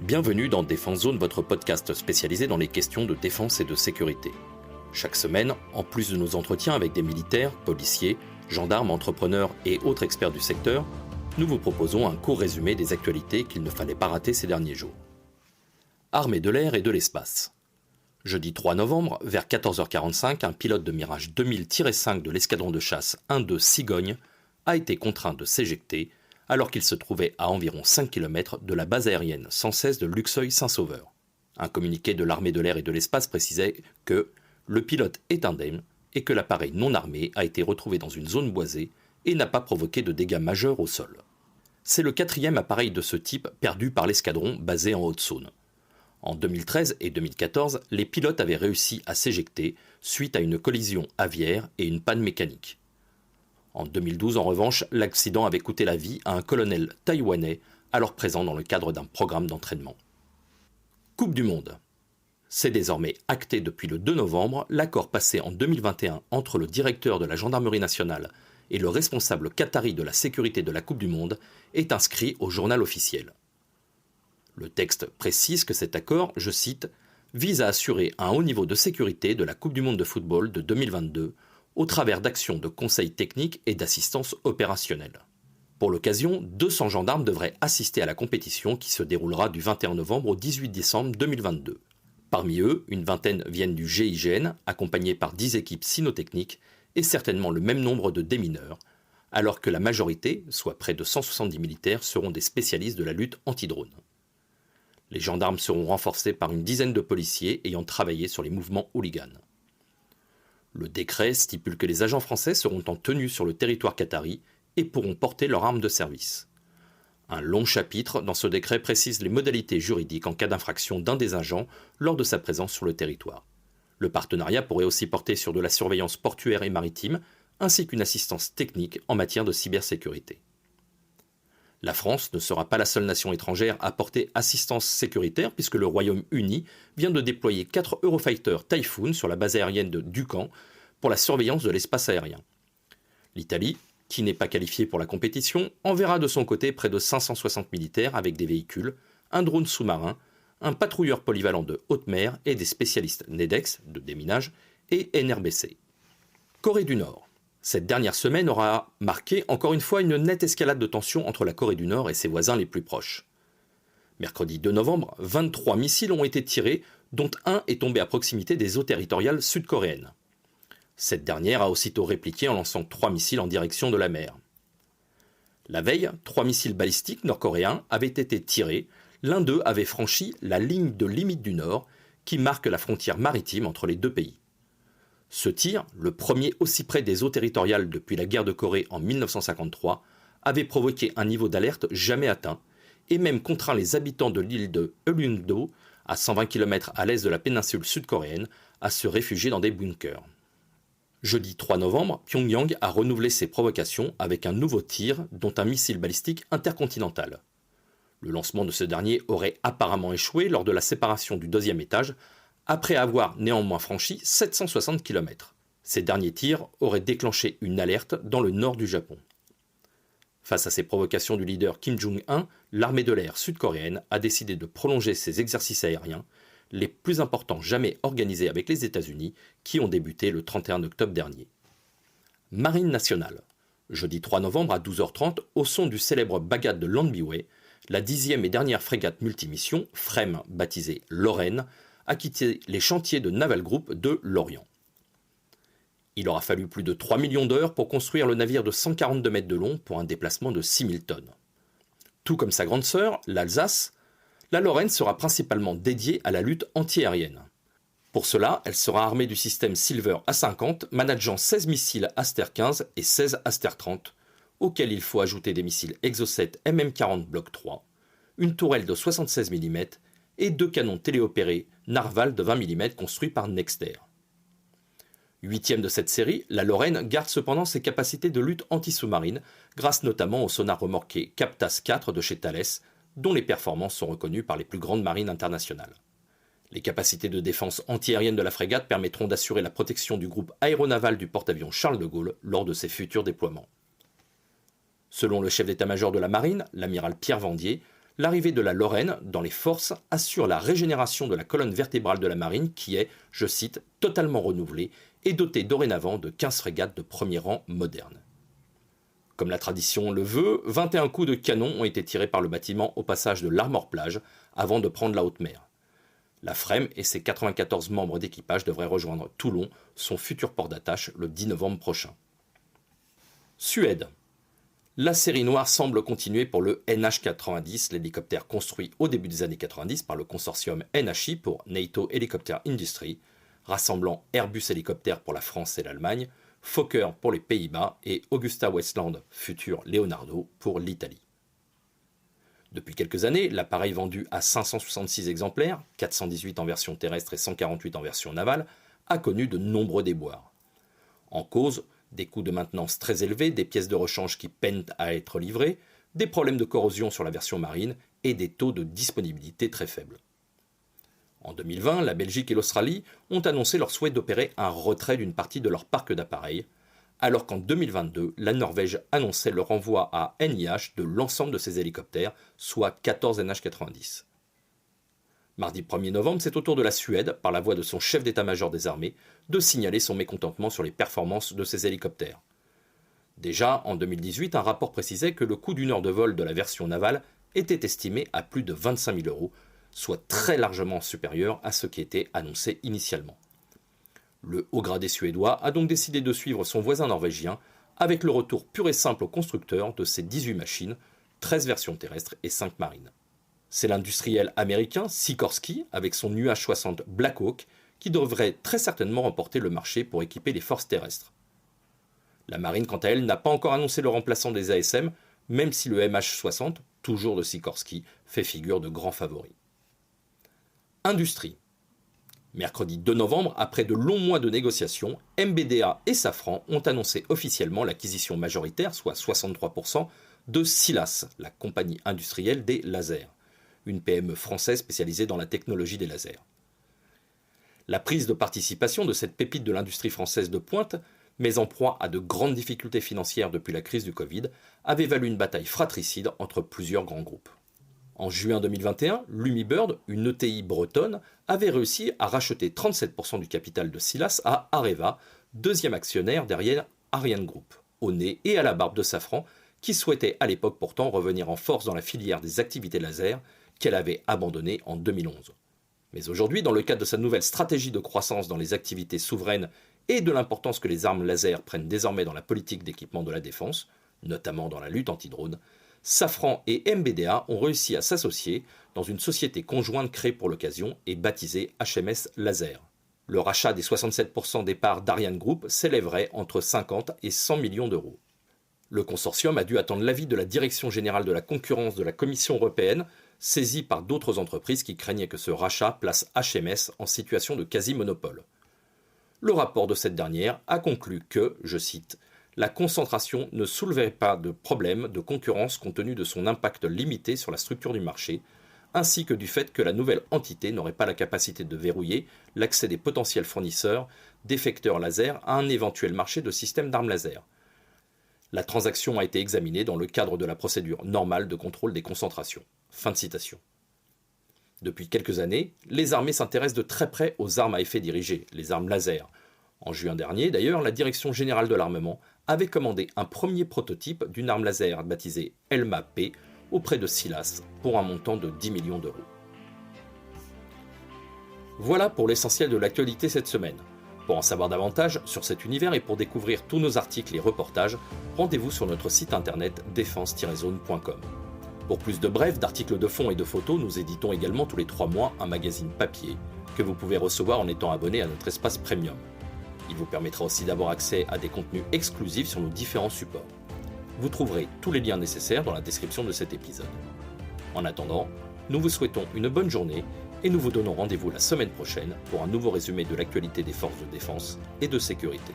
Bienvenue dans Défense Zone, votre podcast spécialisé dans les questions de défense et de sécurité. Chaque semaine, en plus de nos entretiens avec des militaires, policiers, gendarmes, entrepreneurs et autres experts du secteur, nous vous proposons un court résumé des actualités qu'il ne fallait pas rater ces derniers jours. Armée de l'air et de l'espace. Jeudi 3 novembre, vers 14h45, un pilote de Mirage 2000-5 de l'escadron de chasse 1-2 Cigogne a été contraint de s'éjecter alors qu'il se trouvait à environ 5 km de la base aérienne sans cesse de Luxeuil-Saint-Sauveur. Un communiqué de l'armée de l'air et de l'espace précisait que le pilote est indemne et que l'appareil non armé a été retrouvé dans une zone boisée et n'a pas provoqué de dégâts majeurs au sol. C'est le 4e appareil de ce type perdu par l'escadron basé en Haute-Saône. En 2013 et 2014, les pilotes avaient réussi à s'éjecter suite à une collision aviaire et une panne mécanique. En 2012, en revanche, l'accident avait coûté la vie à un colonel taïwanais alors présent dans le cadre d'un programme d'entraînement. Coupe du Monde. C'est désormais acté depuis le 2 novembre, l'accord passé en 2021 entre le directeur de la Gendarmerie nationale et le responsable qatari de la sécurité de la Coupe du Monde est inscrit au journal officiel. Le texte précise que cet accord, je cite, vise à assurer un haut niveau de sécurité de la Coupe du Monde de football de 2022 au travers d'actions de conseil technique et d'assistance opérationnelle. Pour l'occasion, 200 gendarmes devraient assister à la compétition qui se déroulera du 21 novembre au 18 décembre 2022. Parmi eux, une vingtaine viennent du GIGN, accompagnés par 10 équipes cynotechniques et certainement le même nombre de démineurs, alors que la majorité, soit près de 170 militaires, seront des spécialistes de la lutte anti-drone. Les gendarmes seront renforcés par une dizaine de policiers ayant travaillé sur les mouvements hooligans. Le décret stipule que les agents français seront en tenue sur le territoire qatari et pourront porter leur arme de service. Un long chapitre dans ce décret précise les modalités juridiques en cas d'infraction d'un des agents lors de sa présence sur le territoire. Le partenariat pourrait aussi porter sur de la surveillance portuaire et maritime, ainsi qu'une assistance technique en matière de cybersécurité. La France ne sera pas la seule nation étrangère à apporter assistance sécuritaire puisque le Royaume-Uni vient de déployer 4 Eurofighters Typhoon sur la base aérienne de Duqan pour la surveillance de l'espace aérien. L'Italie, qui n'est pas qualifiée pour la compétition, enverra de son côté près de 560 militaires avec des véhicules, un drone sous-marin, un patrouilleur polyvalent de haute mer et des spécialistes NEDEX de déminage et NRBC. Corée du Nord. Cette dernière semaine aura marqué encore une fois une nette escalade de tensions entre la Corée du Nord et ses voisins les plus proches. Mercredi 2 novembre, 23 missiles ont été tirés, dont un est tombé à proximité des eaux territoriales sud-coréennes. Cette dernière a aussitôt répliqué en lançant 3 missiles en direction de la mer. La veille, 3 missiles balistiques nord-coréens avaient été tirés, l'un d'eux avait franchi la ligne de limite du Nord, qui marque la frontière maritime entre les deux pays. Ce tir, le premier aussi près des eaux territoriales depuis la guerre de Corée en 1953, avait provoqué un niveau d'alerte jamais atteint et même contraint les habitants de l'île de Ulleungdo, à 120 km à l'est de la péninsule sud-coréenne, à se réfugier dans des bunkers. Jeudi 3 novembre, Pyongyang a renouvelé ses provocations avec un nouveau tir, dont un missile balistique intercontinental. Le lancement de ce dernier aurait apparemment échoué lors de la séparation du 2e étage, après avoir néanmoins franchi 760 km. Ces derniers tirs auraient déclenché une alerte dans le nord du Japon. Face à ces provocations du leader Kim Jong-un, l'armée de l'air sud-coréenne a décidé de prolonger ses exercices aériens, les plus importants jamais organisés avec les États-Unis, qui ont débuté le 31 octobre dernier. Marine nationale. Jeudi 3 novembre à 12h30, au son du célèbre bagad de Longbiway, la 10e et dernière frégate multimission, FREM baptisée Lorraine, a quitté les chantiers de Naval Group de Lorient. Il aura fallu plus de 3 millions d'heures pour construire le navire de 142 mètres de long pour un déplacement de 6000 tonnes. Tout comme sa grande sœur, l'Alsace, la Lorraine sera principalement dédiée à la lutte antiaérienne. Pour cela, elle sera armée du système Silver A50 manageant 16 missiles Aster 15 et 16 Aster 30, auxquels il faut ajouter des missiles Exocet MM40 Block 3, une tourelle de 76 mm et 2 canons téléopérés Narval de 20 mm construits par Nexter. 8e de cette série, la Lorraine garde cependant ses capacités de lutte anti-sous-marine grâce notamment au sonar remorqué Captas 4 de chez Thales, dont les performances sont reconnues par les plus grandes marines internationales. Les capacités de défense antiaérienne de la frégate permettront d'assurer la protection du groupe aéronaval du porte-avions Charles de Gaulle lors de ses futurs déploiements. Selon le chef d'état-major de la marine, l'amiral Pierre Vandier, l'arrivée de la Lorraine dans les forces assure la régénération de la colonne vertébrale de la marine qui est, je cite, totalement renouvelée et dotée dorénavant de 15 frégates de premier rang modernes. Comme la tradition le veut, 21 coups de canon ont été tirés par le bâtiment au passage de l'Armor-Plage avant de prendre la haute mer. La Frème et ses 94 membres d'équipage devraient rejoindre Toulon, son futur port d'attache, le 10 novembre prochain. Suède. La série noire semble continuer pour le NH-90, l'hélicoptère construit au début des années 90 par le consortium NHI pour NATO Helicopter Industry, rassemblant Airbus Hélicoptère pour la France et l'Allemagne, Fokker pour les Pays-Bas et Augusta Westland, futur Leonardo, pour l'Italie. Depuis quelques années, l'appareil vendu à 566 exemplaires, 418 en version terrestre et 148 en version navale, a connu de nombreux déboires. En cause, des coûts de maintenance très élevés, des pièces de rechange qui peinent à être livrées, des problèmes de corrosion sur la version marine et des taux de disponibilité très faibles. En 2020, la Belgique et l'Australie ont annoncé leur souhait d'opérer un retrait d'une partie de leur parc d'appareils, alors qu'en 2022, la Norvège annonçait le renvoi à NIH de l'ensemble de ses hélicoptères, soit 14 NH-90. Mardi 1er novembre, c'est au tour de la Suède, par la voix de son chef d'état-major des armées, de signaler son mécontentement sur les performances de ses hélicoptères. Déjà, en 2018, un rapport précisait que le coût d'une heure de vol de la version navale était estimé à plus de 25 000 €, soit très largement supérieur à ce qui était annoncé initialement. Le haut gradé suédois a donc décidé de suivre son voisin norvégien avec le retour pur et simple au constructeur de ses 18 machines, 13 versions terrestres et 5 marines. C'est l'industriel américain Sikorsky avec son UH-60 Black Hawk qui devrait très certainement remporter le marché pour équiper les forces terrestres. La marine, quant à elle, n'a pas encore annoncé le remplaçant des ASM, même si le MH-60, toujours de Sikorsky, fait figure de grand favori. Industrie. Mercredi 2 novembre, après de longs mois de négociations, MBDA et Safran ont annoncé officiellement l'acquisition majoritaire, soit 63%, de Silas, la compagnie industrielle des lasers, une PME française spécialisée dans la technologie des lasers. La prise de participation de cette pépite de l'industrie française de pointe, mais en proie à de grandes difficultés financières depuis la crise du Covid, avait valu une bataille fratricide entre plusieurs grands groupes. En juin 2021, Lumibird, une ETI bretonne, avait réussi à racheter 37% du capital de Silas à Areva, deuxième actionnaire derrière Ariane Group, au nez et à la barbe de Safran, qui souhaitait à l'époque pourtant revenir en force dans la filière des activités laser qu'elle avait abandonnée en 2011. Mais aujourd'hui, dans le cadre de sa nouvelle stratégie de croissance dans les activités souveraines et de l'importance que les armes laser prennent désormais dans la politique d'équipement de la défense, notamment dans la lutte anti-drone, Safran et MBDA ont réussi à s'associer dans une société conjointe créée pour l'occasion et baptisée HMS Laser. Le rachat des 67% des parts d'Ariane Group s'élèverait entre 50 et 100 millions d'euros. Le consortium a dû attendre l'avis de la Direction générale de la concurrence de la Commission européenne, saisie par d'autres entreprises qui craignaient que ce rachat place HMS en situation de quasi-monopole. Le rapport de cette dernière a conclu que, je cite, « la concentration ne soulevait pas de problème de concurrence compte tenu de son impact limité sur la structure du marché, ainsi que du fait que la nouvelle entité n'aurait pas la capacité de verrouiller l'accès des potentiels fournisseurs d'effecteurs laser à un éventuel marché de systèmes d'armes laser. La transaction a été examinée dans le cadre de la procédure normale de contrôle des concentrations. » Fin de citation. Depuis quelques années, les armées s'intéressent de très près aux armes à effet dirigé, les armes laser. En juin dernier, d'ailleurs, la Direction générale de l'armement avait commandé un premier prototype d'une arme laser baptisée Elma-P auprès de Silas pour un montant de 10 millions d'euros. Voilà pour l'essentiel de l'actualité cette semaine. Pour en savoir davantage sur cet univers et pour découvrir tous nos articles et reportages, rendez-vous sur notre site internet défense-zone.com. Pour plus de brefs, d'articles de fond et de photos, nous éditons également tous les 3 mois un magazine papier que vous pouvez recevoir en étant abonné à notre espace premium. Il vous permettra aussi d'avoir accès à des contenus exclusifs sur nos différents supports. Vous trouverez tous les liens nécessaires dans la description de cet épisode. En attendant, nous vous souhaitons une bonne journée et nous vous donnons rendez-vous la semaine prochaine pour un nouveau résumé de l'actualité des forces de défense et de sécurité.